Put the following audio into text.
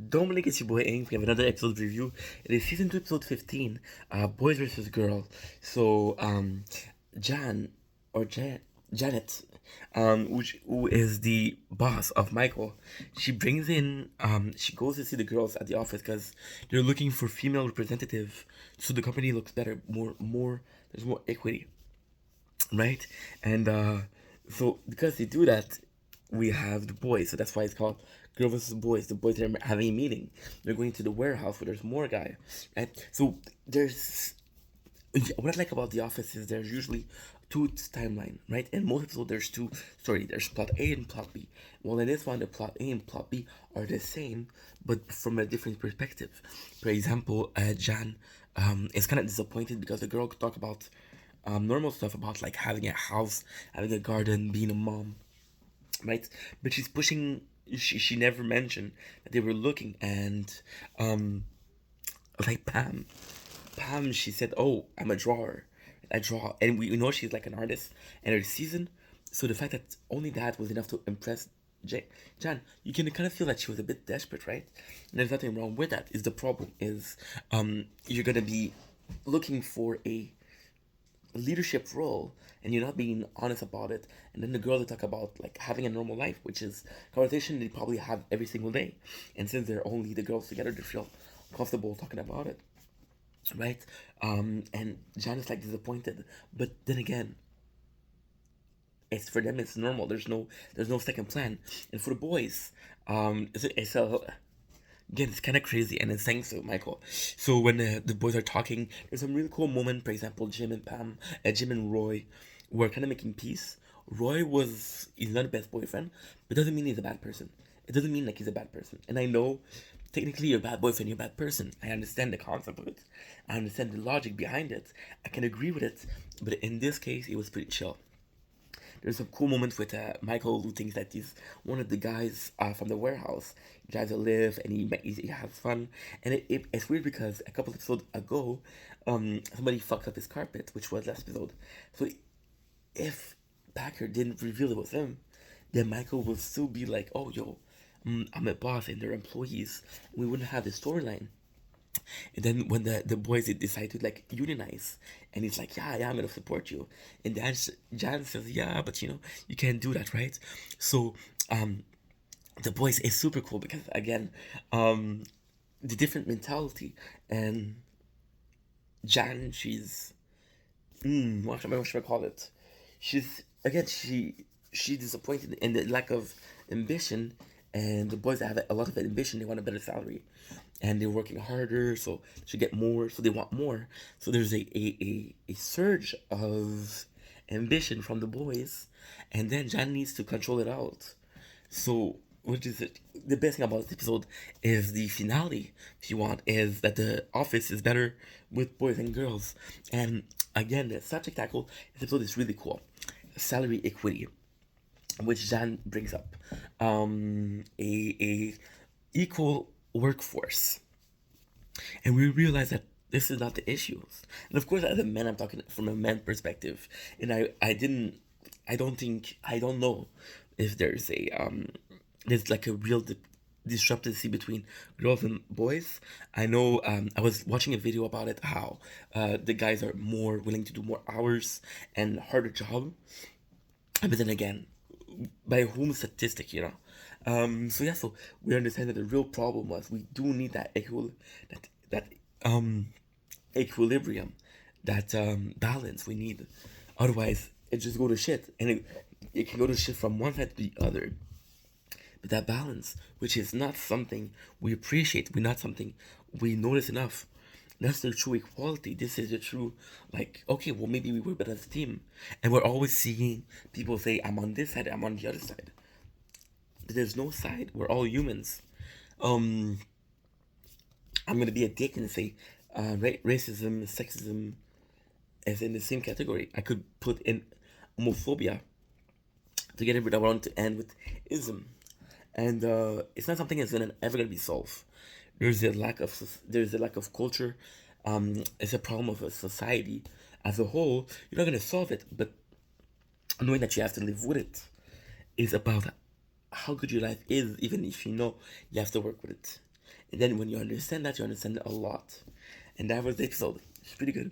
Don't blink, it's your boy Ink. We have another episode review. It is season 2, episode 15, Boys versus Girls. So, Jan, or Janet, who is the boss of Michael, she brings in, she goes to see the girls at the office because they're looking for female representative so the company looks better, there's more equity, right? And so because they do that, we have the boys. So that's why it's called Girl versus Boys. The boys are having a meeting. They're going to the warehouse where there's more guy, right? So there's what I like about The Office is there's usually two timeline, right? In most episodes, there's two story. There's plot A and plot B. Well, in this one, the plot A and plot B are the same, but from a different perspective. For example, Jan is kind of disappointed because the girl could talk about normal stuff about like having a house, having a garden, being a mom, right? But she's pushing. She never mentioned that they were looking, and um like Pam, she said, "Oh, I'm a drawer. I draw," and we know she's like an artist in her season. So the fact that only that was enough to impress Jan, you can kind of feel that she was a bit desperate, right? And there's nothing wrong with that. Is the problem is you're gonna be looking for a leadership role and you're not being honest about it, and then the girl they talk about like having a normal life, which is conversation they probably have every single day, and since they're only the girls together they feel comfortable talking about it, right? And Jan is like disappointed, but then again, it's for them it's normal. There's no second plan. And for the boys, it's again, it's kind of crazy, and it's thanks to Michael. So when the boys are talking, there's some really cool moment. For example, Jim and Roy were kind of making peace. He's not the best boyfriend, but doesn't mean he's a bad person. It doesn't mean like he's a bad person. And I know, technically, you're a bad boyfriend, you're a bad person. I understand the concept of it. I understand the logic behind it. I can agree with it. But in this case, it was pretty chill. There's some cool moments with Michael who thinks that he's one of the guys from the warehouse. He drives a lift and he has fun. And it's weird because a couple episodes ago, somebody fucked up his carpet, which was last episode. So if Packer didn't reveal it was him, then Michael will still be like, "Oh, yo, I'm a boss and they're employees." We wouldn't have the storyline. And then when the boys they decide to like unionize, and he's like, "Yeah, yeah, I'm gonna support you," and then Jan says, "Yeah, but you can't do that, right?" So um, the boys is super cool because again, um, the different mentality, and Jan, she's what should I call it? She's again she's disappointed in the lack of ambition, and the boys that have a lot of ambition, they want a better salary, and they're working harder, so to get more, so they want more. So there's a surge of ambition from the boys, and then Jan needs to control it out. So, which is it? The best thing about this episode is the finale. If you want, is that the office is better with boys and girls, and again, the subject tackle this episode is really cool. Salary equity, which Jan brings up, a equal workforce, and we realize that this is not the issues. And of course, as a man, I'm talking from a man perspective, and I don't think, I don't know if there's like a real discrepancy between girls and boys. I know I was watching a video about it, how the guys are more willing to do more hours and harder job, but then again, by whom statistic, so yeah, so we understand that the real problem was we do need that um equilibrium, that balance we need. Otherwise, it just go to shit, and it can go to shit from one side to the other. But that balance, which is not something we appreciate, we're not something we notice enough. That's the true equality. This is the true, like, okay, well, maybe we were better as a team. And we're always seeing people say, "I'm on this side, I'm on the other side." But there's no side. We're all humans. Um, I'm gonna be a dick and say racism, sexism is in the same category. I could put in homophobia together, but I want to end with ism, and it's not something that's ever gonna be solved. There's a lack of culture. It's a problem of a society as a whole. You're not gonna solve it, but knowing that you have to live with it is about how good your life is, even if you know you have to work with it. And then when you understand that, you understand a lot. And that was the episode. It's pretty good.